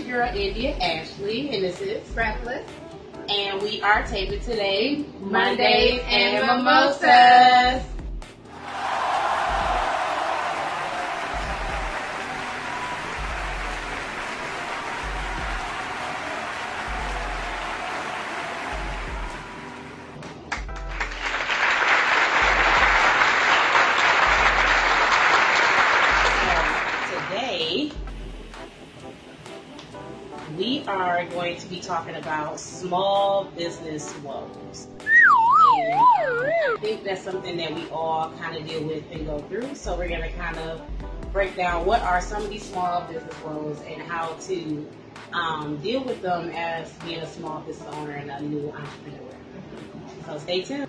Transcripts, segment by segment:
girl, India Ashley, and this is Breathless. And we are taping today, Mondays and Mimosas. We are going to be talking about small business woes. And I think that's something that we all kind of deal with and go through. So we're going to kind of break down what are some of these small business woes and how to deal with them as being a small business owner and a new entrepreneur. So stay tuned.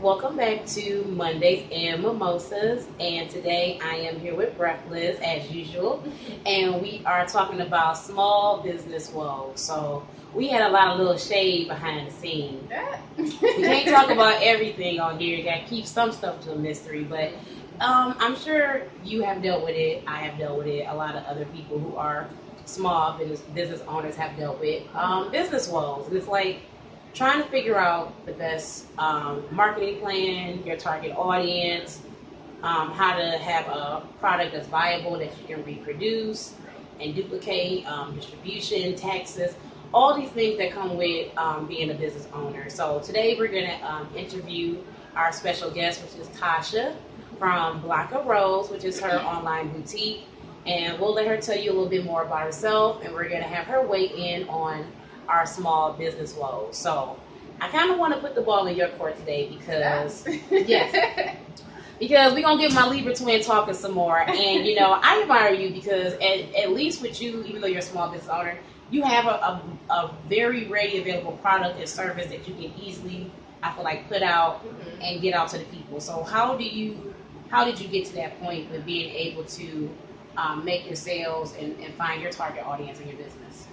Welcome back to Mondays and Mimosas, and today I am here with Breathless as usual, and we are talking about small business woes. So we had a lot of little shade behind the scenes. We can't talk about everything on here. You gotta keep some stuff to a mystery, but I'm sure you have dealt with it. I have dealt with it. A lot of other people who are small business owners have dealt with business woes, and it's like trying to figure out the best marketing plan, your target audience, how to have a product that's viable that you can reproduce and duplicate, distribution, taxes, all these things that come with being a business owner. So today we're going to interview our special guest, which is Tasha from Blanco, which is her online boutique. And we'll let her tell you a little bit more about herself, and we're going to have her weigh in on our small business woes. So I kind of want to put the ball in your court today because, yes, because we're going to get my Libra twin talking some more. And, you know, I admire you because at least with you, even though you're a small business owner, you have a very ready available product and service that you can easily, I feel like, put out and get out to the people. So how did you get to that point with being able to make your sales and find your target audience in your business?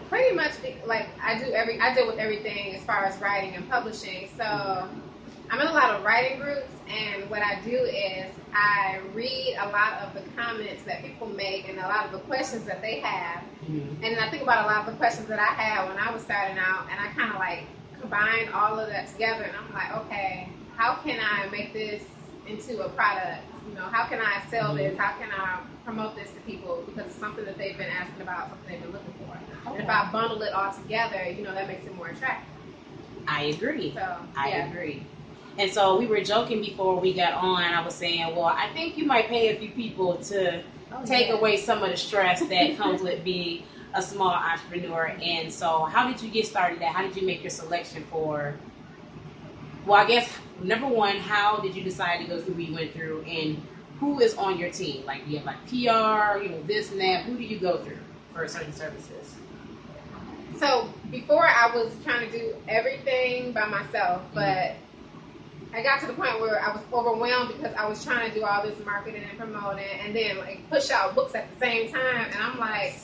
Pretty much, like I deal with everything as far as writing and publishing. So I'm in a lot of writing groups, and what I do is I read a lot of the comments that people make and a lot of the questions that they have. And I think about a lot of the questions that I had when I was starting out, and I kind of like combine all of that together, and I'm like, okay, how can I make this into a product? You know, how can I sell this? How can I promote this to people? Because it's something that they've been asking about, something they've been looking for. Okay. And if I bundle it all together, you know, that makes it more attractive. I agree. So, I agree. And so we were joking before we got on. I was saying, well, I think you might pay a few people to take away some of the stress that comes with being a small entrepreneur. And so how did you get started? How did you make your selection for? Well, I guess, number one, how did you decide to go through what you went through, and who is on your team? Like, do you have like PR, you know, this and that? Who do you go through for certain services? So before I was trying to do everything by myself, but I got to the point where I was overwhelmed because I was trying to do all this marketing and promoting and then like push out books at the same time. And I'm like,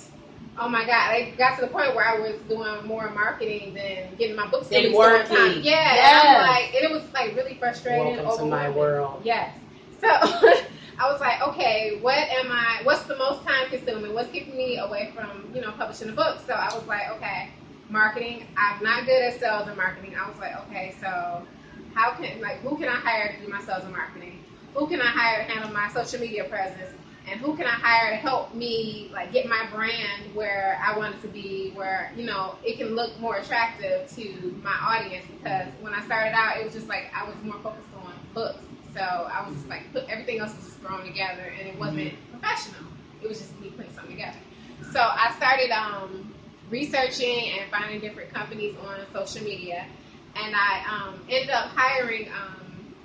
oh my God, I got to the point where I was doing more marketing than getting my books released on time. Yeah, yes. And I'm like, and it was like really frustrating. Welcome to my world. Yes. So I was like, okay, what's the most time consuming? What's keeping me away from, you know, publishing a book? So I was like, okay, marketing. I'm not good at sales and marketing. I was like, okay, so who can I hire to do my sales and marketing? Who can I hire to handle my social media presence? And who can I hire to help me like get my brand where I want it to be, where, you know, it can look more attractive to my audience? Because when I started out, it was just like I was more focused on books. So I was just like, everything else was just thrown together, and it wasn't professional. It was just me putting something together. So I started researching and finding different companies on social media, and I ended up hiring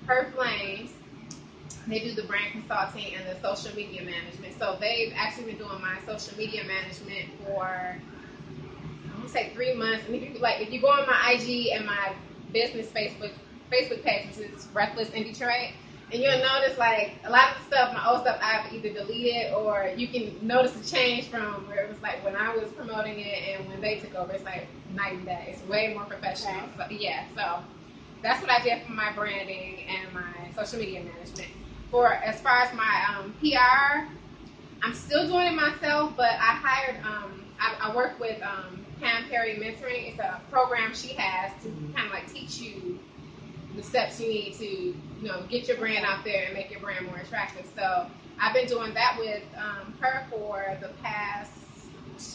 Her Flames. They do the brand consulting and the social media management. So they've actually been doing my social media management for, I want to say 3 months. And if you go on my IG and my business Facebook page, which is Breathless in Detroit, and you'll notice like a lot of the stuff, my old stuff, I've either deleted, or you can notice a change from where it was like when I was promoting it and when they took over. It's like night and day. It's way more professional. Okay. So that's what I did for my branding and my social media management. As far as my PR, I'm still doing it myself, but I hired, I work with Pam Perry Mentoring. It's a program she has to kind of like teach you the steps you need to, get your brand out there and make your brand more attractive. So I've been doing that with her for the past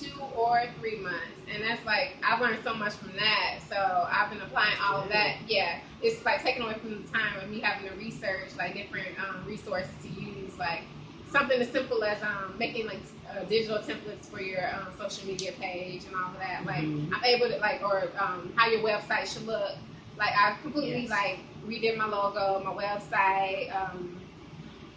2 or 3 months, and that's like I've learned so much from that. So I've been applying all of that. Yeah, it's like taking away from the time of me having to research like different resources to use, like something as simple as making like digital templates for your social media page and all of that. Like I'm able to or how your website should look. Like I completely like redid my logo, my website,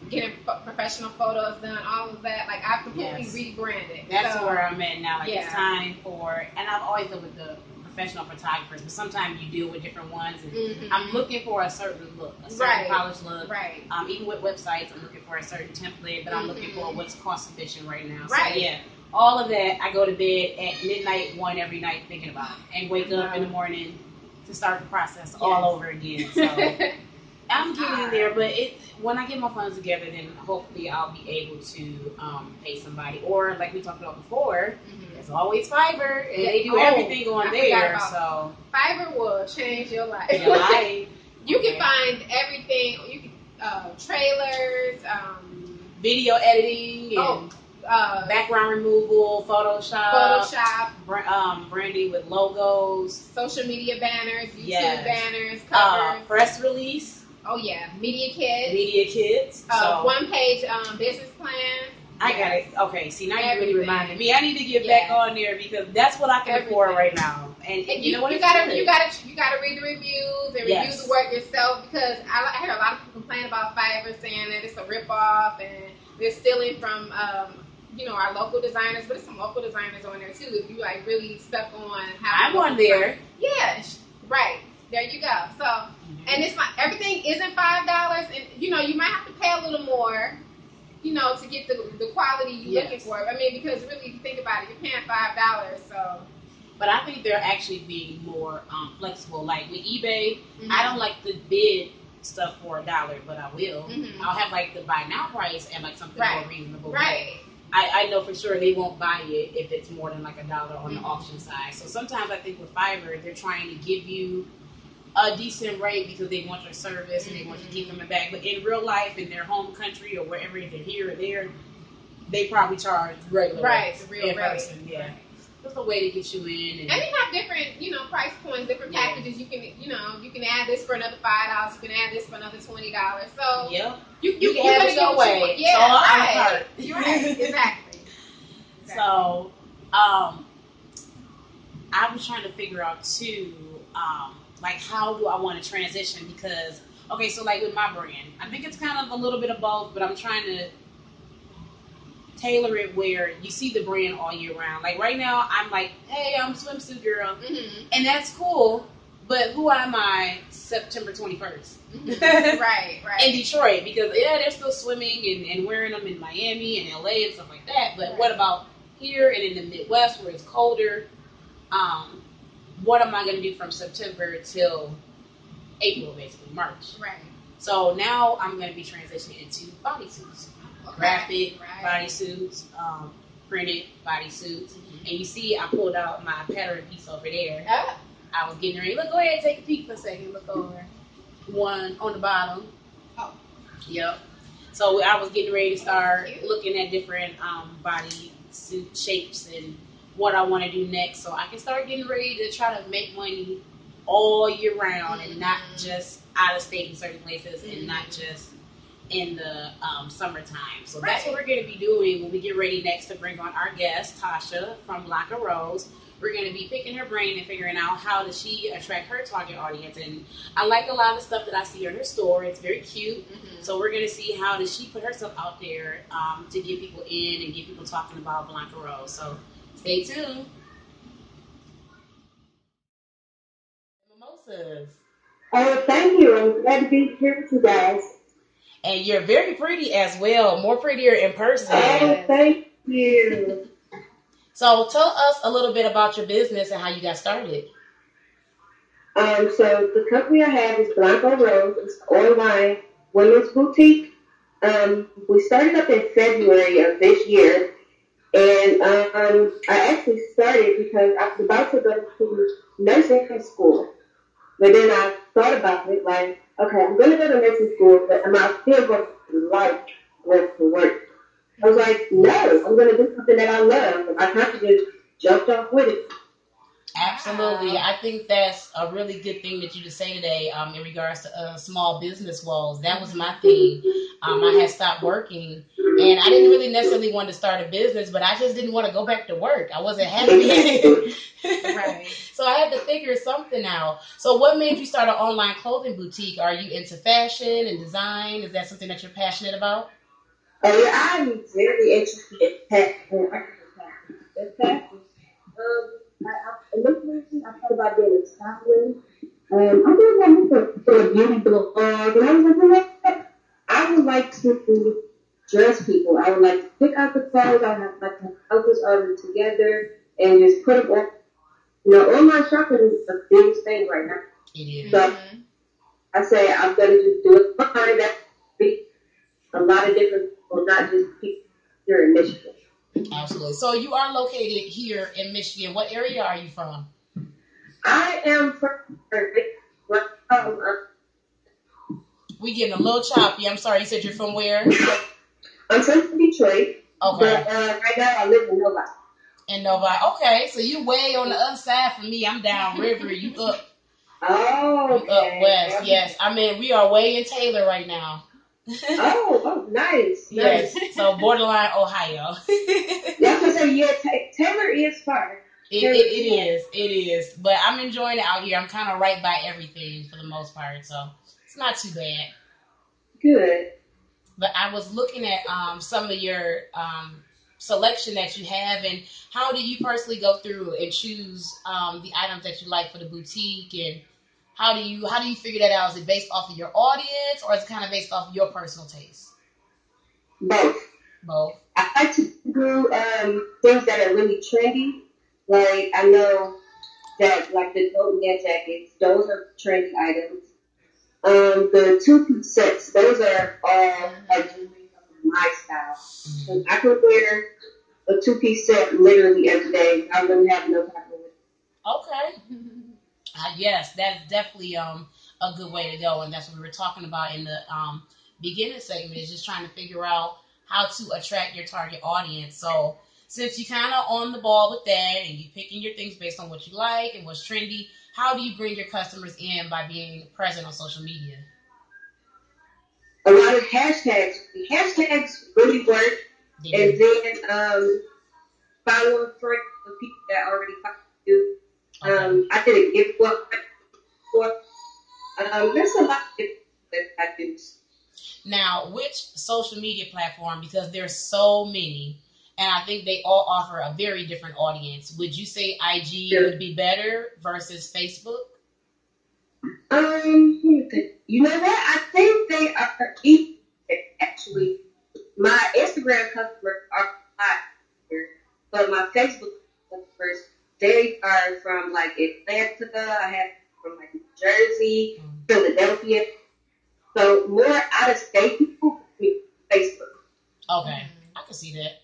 getting professional photos done, all of that. Like I've completely rebranded. That's where I'm at now. Like it's time for, and I've always dealt with the professional photographers, but sometimes you deal with different ones. And I'm looking for a certain look, a certain polished look. Right. Even with websites, I'm looking for a certain template, but I'm looking for what's cost efficient right now. Right. So yeah, all of that. I go to bed at midnight, 1 every night thinking about it, and wake up in the morning to start the process all over again. So I'm getting there, but when I get my funds together, then hopefully I'll be able to pay somebody. Or like we talked about before, there's always Fiverr, and they do everything on there. So Fiverr will change your life. Your life. You can find everything. You can trailers, video editing, and background removal, Photoshop, branding with logos, social media banners, YouTube banners, covers, press release. Oh yeah, media kits. So, 1-page business plan. I got it. Okay, see now you really reminded me. I need to get back on there because that's what I can afford right now. And you know what? You gotta read the reviews and review the work yourself, because I heard a lot of people complain about Fiverr saying that it's a ripoff and they're stealing from our local designers, but there's some local designers on there too. If you like really stuck on how I'm on there. Yeah, right. There you go. So, and it's not, everything isn't $5, and you might have to pay a little more, to get the quality you're looking for. I mean, because really, if you think about it, you're paying $5, so. But I think they're actually being more flexible. Like with eBay, I don't like the bid stuff for $1, but I will. I'll have like the buy now price and like something more reasonable. Right. I know for sure they won't buy it if it's more than like $1 on the auction side. So sometimes I think with Fiverr, they're trying to give you a decent rate because they want your service and they want you to keep coming back. But in real life, in their home country or wherever, if they're here or there, they probably charge regular rates. The real person. Yeah. There's a way to get you in. And they have different, price points, different packages. You can, you can add this for another $5. You can add this for another $20. So you can have it your way. Yeah, right. You're right. Exactly. So, I was trying to figure out too, like how do I want to transition? Because so like with my brand, I think it's kind of a little bit of both, but I'm trying to tailor it where you see the brand all year round. Like right now, I'm like, hey, I'm a swimsuit girl, and that's cool. But who am I September 21st? Right. In Detroit, because they're still swimming and wearing them in Miami and LA and stuff like that. But what about here and in the Midwest where it's colder? What am I going to do from September till April, basically March? Right. So now I'm going to be transitioning into bodysuits. Graphic bodysuits, printed bodysuits. And you see I pulled out my pattern piece over there. I was getting ready. Look, go ahead and take a peek for a second. Look over. One on the bottom. Oh. Yep. So I was getting ready to start looking at different bodysuit shapes and what I want to do next. So I can start getting ready to try to make money all year round and not just out of state in certain places and not just in the summertime. So that's what we're going to be doing when we get ready next to bring on our guest, Tasha from Blanco. We're going to be picking her brain and figuring out how does she attract her target audience. And I like a lot of the stuff that I see in her store. It's very cute. So we're going to see how does she put herself out there to get people in and get people talking about Blanco. So stay tuned. Mimosas. Oh, thank you. I'm glad to be here with you guys. And you're very pretty as well. More prettier in person. Oh, thank you. So tell us a little bit about your business and how you got started. So the company I have is Blanco Rose. It's an online women's boutique. We started up in February of this year, and I actually started because I was about to go to nursing school. But then I thought about it, like, okay, I'm going to go to nursing school, but am I still going to like going to work? I was like, no, I'm going to do something that I love. I kind of just jumped off with it. Absolutely. Wow. I think that's a really good thing that you just say today in regards to small business woes. That was my thing. I had stopped working and I didn't really necessarily want to start a business, but I just didn't want to go back to work. I wasn't happy. Right. So I had to figure something out. So what made you start an online clothing boutique? Are you into fashion and design? Is that something that you're passionate about? Oh, yeah, I'm very interested in tech. Initially, I thought about being a stylist. I did want to a beauty blog, and I was like, you know what? I would like to dress people. I would like to pick out the clothes. I would like to help us all together and just put them on. You know, online shopping is the biggest thing right now. It is. So I say I'm going to just do it fine. That's be a lot of different people, not just people here in Michigan. Absolutely. So you are located here in Michigan. What area are you from? I am from We getting a little choppy. I'm sorry. You said you're from where? I'm from Detroit, Okay. but right now I live in Novi. In Novi. Okay, so you way on the other side from me. I'm down river. You up? Oh, You up okay. west? Yes. I mean, we are way in Taylor right now. Oh, nice. Yes. Nice. So borderline Ohio. Yeah, I was say yeah. Taylor is far. It is. It is. But I'm enjoying it out here. I'm kind of right by everything for the most part, so it's not too bad. Good. But I was looking at some of your selection that you have, and how do you personally go through and choose the items that you like for the boutique, and how do you figure that out? Is it based off of your audience, or is it kind of based off of your personal taste? Both. Both. I like to do things that are really trendy. Like I know that like the goat neck jackets, those are trendy items. The two-piece sets, those are all like my style. Mm-hmm. I can wear a two-piece set literally every day. I wouldn't have no problem with it. Okay. Yes, that's definitely a good way to go, and that's what we were talking about in the beginning segment. Is just trying to figure out how to attract your target audience. So since you kind of on the ball with that, and you picking your things based on what you like and what's trendy, how do you bring your customers in by being present on social media? A lot of hashtags. Hashtags really work. Yeah. And then following friends of people that already follow you. Okay. I did a gift book for. There's a lot of different that I do. Now, which social media platform, because there's so many, and I think they all offer a very different audience, would you say IG would be better versus Facebook? You know what? I think they are equal, actually. My Instagram customers are a lot here, but my Facebook customers, they are from like Atlanta. I have from like New Jersey, Philadelphia. So more out of state people use Facebook. Okay, I can see that.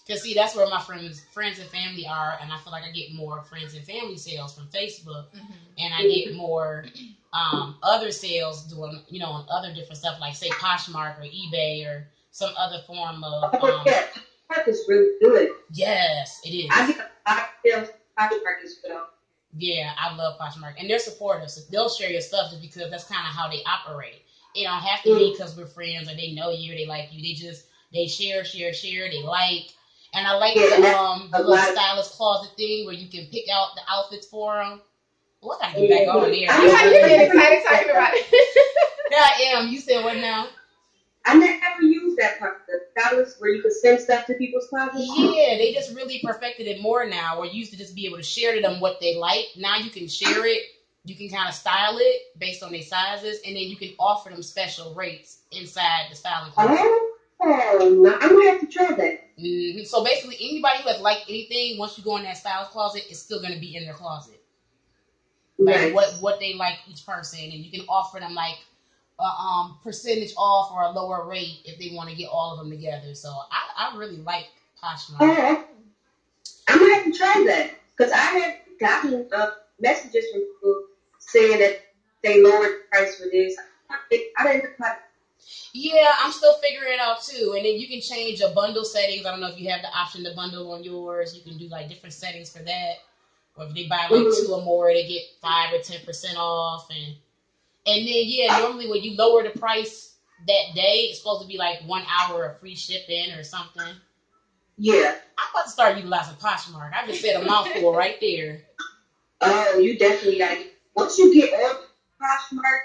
Cause see, that's where my friends and family are, and I feel like I get more friends and family sales from Facebook, and I get more other sales doing, on other different stuff like say Poshmark or eBay or some other form of. Yeah, Poshmark is really good. Yes, it is. I get a lot of sales. Poshmark is good. Yeah, I love Poshmark, and they're supportive. So they'll share your stuff just because that's kind of how they operate. It don't have to be because we're friends or they know you or they like you. They share, they like. And I like the little stylist closet thing where you can pick out the outfits for them. Well, I gotta get back on there. You get excited talking about it. Yeah, I am. You said what now? I never used that part. The stylist where you could send stuff to people's closets. Yeah, they just really perfected it more now. Where you used to just be able to share to them what they like. Now you can share it. You can kind of style it based on their sizes, and then you can offer them special rates inside the styling closet. Oh, I'm gonna have to try that. Mm-hmm. So basically, anybody who has liked anything, once you go in that styles closet, it's still going to be in their closet. Like nice. what they like each person, and you can offer them like percentage off or a lower rate if they want to get all of them together. So I really like Poshmark. Oh, I'm gonna have to try that because I have gotten messages from people saying that they lowered the price for this. I didn't quite. Yeah, I'm still figuring it out too. And then you can change your bundle settings. I don't know if you have the option to bundle on yours. You can do like different settings for that. Or if they buy like Mm-hmm. two or more, they get 5 or 10% off. And then yeah, normally when you lower the price that day, it's supposed to be like 1 hour of free shipping or something. Yeah. I'm about to start utilizing Poshmark. I just said a mouthful right there. Oh, you definitely got to. Once you get on Poshmark,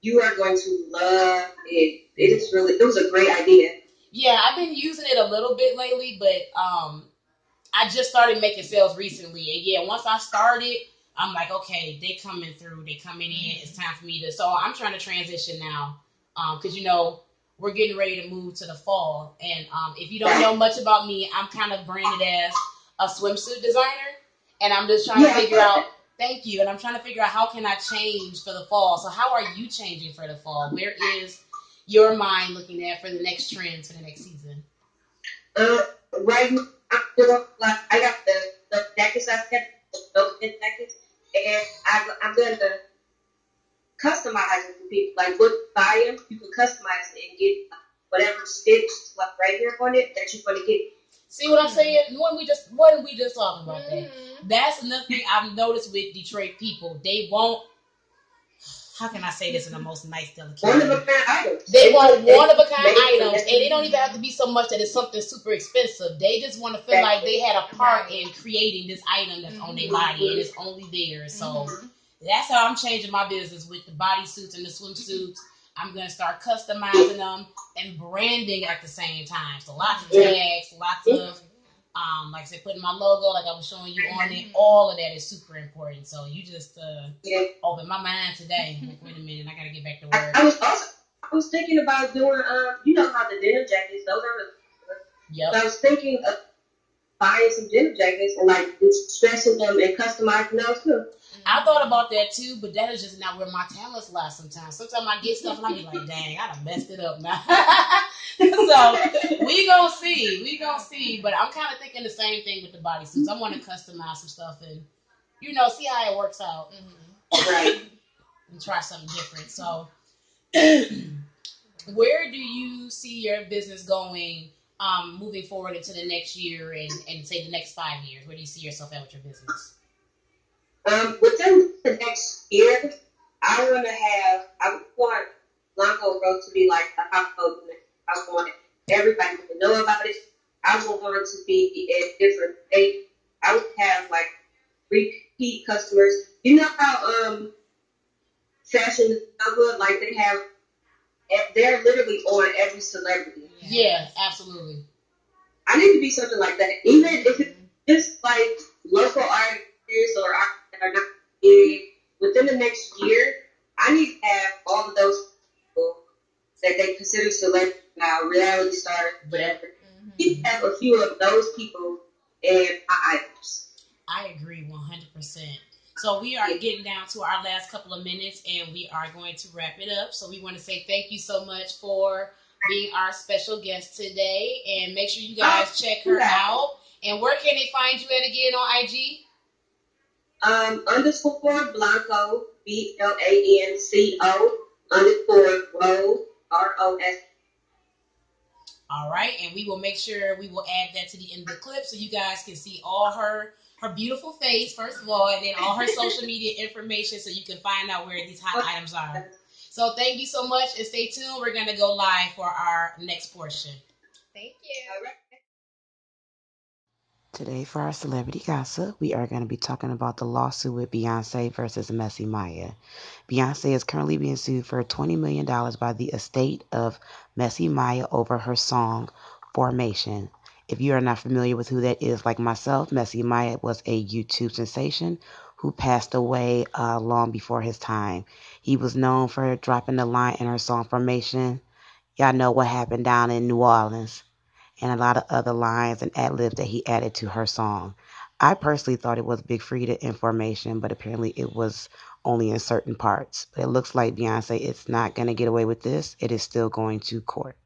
you are going to love it. It is really. It was a great idea. Yeah, I've been using it a little bit lately, but I just started making sales recently. And yeah, once I started, I'm like, okay, they coming through, they coming in. It's time for me to. So I'm trying to transition now, because we're getting ready to move to the fall. And if you don't know much about me, I'm kind of branded as a swimsuit designer, and I'm just trying to figure out. Thank you, and I'm trying to figure out how can I change for the fall. So how are you changing for the fall? Where is your mind looking at for the next trends for the next season? Uh, right now, I'm doing, like, I got the jackets I said, the built-in jackets, and I'm going to customize it for people. Like, what you buy them, you can customize it and get whatever stitch, like, right here on it that you're going to get. See what I'm saying? When we just talking about that? That's another thing I've noticed with Detroit people. They won't. How can I say this in the most nice, delicate One of way? a kind items. They want one of a kind items, and they don't even have to be so much that it's something super expensive. They just want to feel like they had a part in creating this item that's on their body and it's only theirs. So that's how I'm changing my business with the bodysuits and the swimsuits. I'm gonna start customizing them and branding at the same time. So lots of tags, lots of like I said, putting my logo, like I was showing you on it. All of that is super important. So you just opened my mind today. Like, wait a minute, I gotta get back to work. I was thinking about doing you know how the denim jackets, those are really good. Yep. So I was thinking of buying some denim jackets and like stressing them and customizing those too. I thought about that too, but that is just not where my talents lie sometimes. Sometimes I get stuff and I be like, dang, I done messed it up now. So we gonna see. We gonna see. But I'm kind of thinking the same thing with the bodysuits. I want to customize some stuff and, see how it works out. Right. And try something different. So where do you see your business going moving forward into the next year and say the next 5 years? Where do you see yourself at with your business? Within the next year, I want Blanco Road to be like a household name. I want everybody to know about it. I want it to be at different states. I would have like repeat customers. You know how fashion is so good, like they're literally on every celebrity. Yeah, absolutely. I need to be something like that. Even if it's just like local artists or artists that are not big, within the next year, I need to have all of those people that they consider celebrities now, reality stars, whatever. You have a few of those people and my items. I agree 100%. So we are getting down to our last couple of minutes and we are going to wrap it up. So we want to say thank you so much for being our special guest today. And make sure you guys check her out. And where can they find you at again on IG? _Blanco, BLANCO _ Rose, ROS. All right, and we will make sure we will add that to the end of the clip so you guys can see all her beautiful face, first of all, and then all her social media information so you can find out where these hot items are. So thank you so much, and stay tuned. We're going to go live for our next portion. Thank you. All right. Today, for our celebrity gossip, we are going to be talking about the lawsuit with Beyonce versus Messy Maya. Beyonce is currently being sued for $20 million by the estate of Messy Maya over her song Formation. If you are not familiar with who that is, like myself, Messy Maya was a YouTube sensation who passed away long before his time. He was known for dropping the line in her song Formation. Y'all know what happened down in New Orleans, and a lot of other lines and ad libs that he added to her song. I personally thought it was Big Frida information, but apparently it was only in certain parts. But it looks like Beyonce is not going to get away with this. It is still going to court.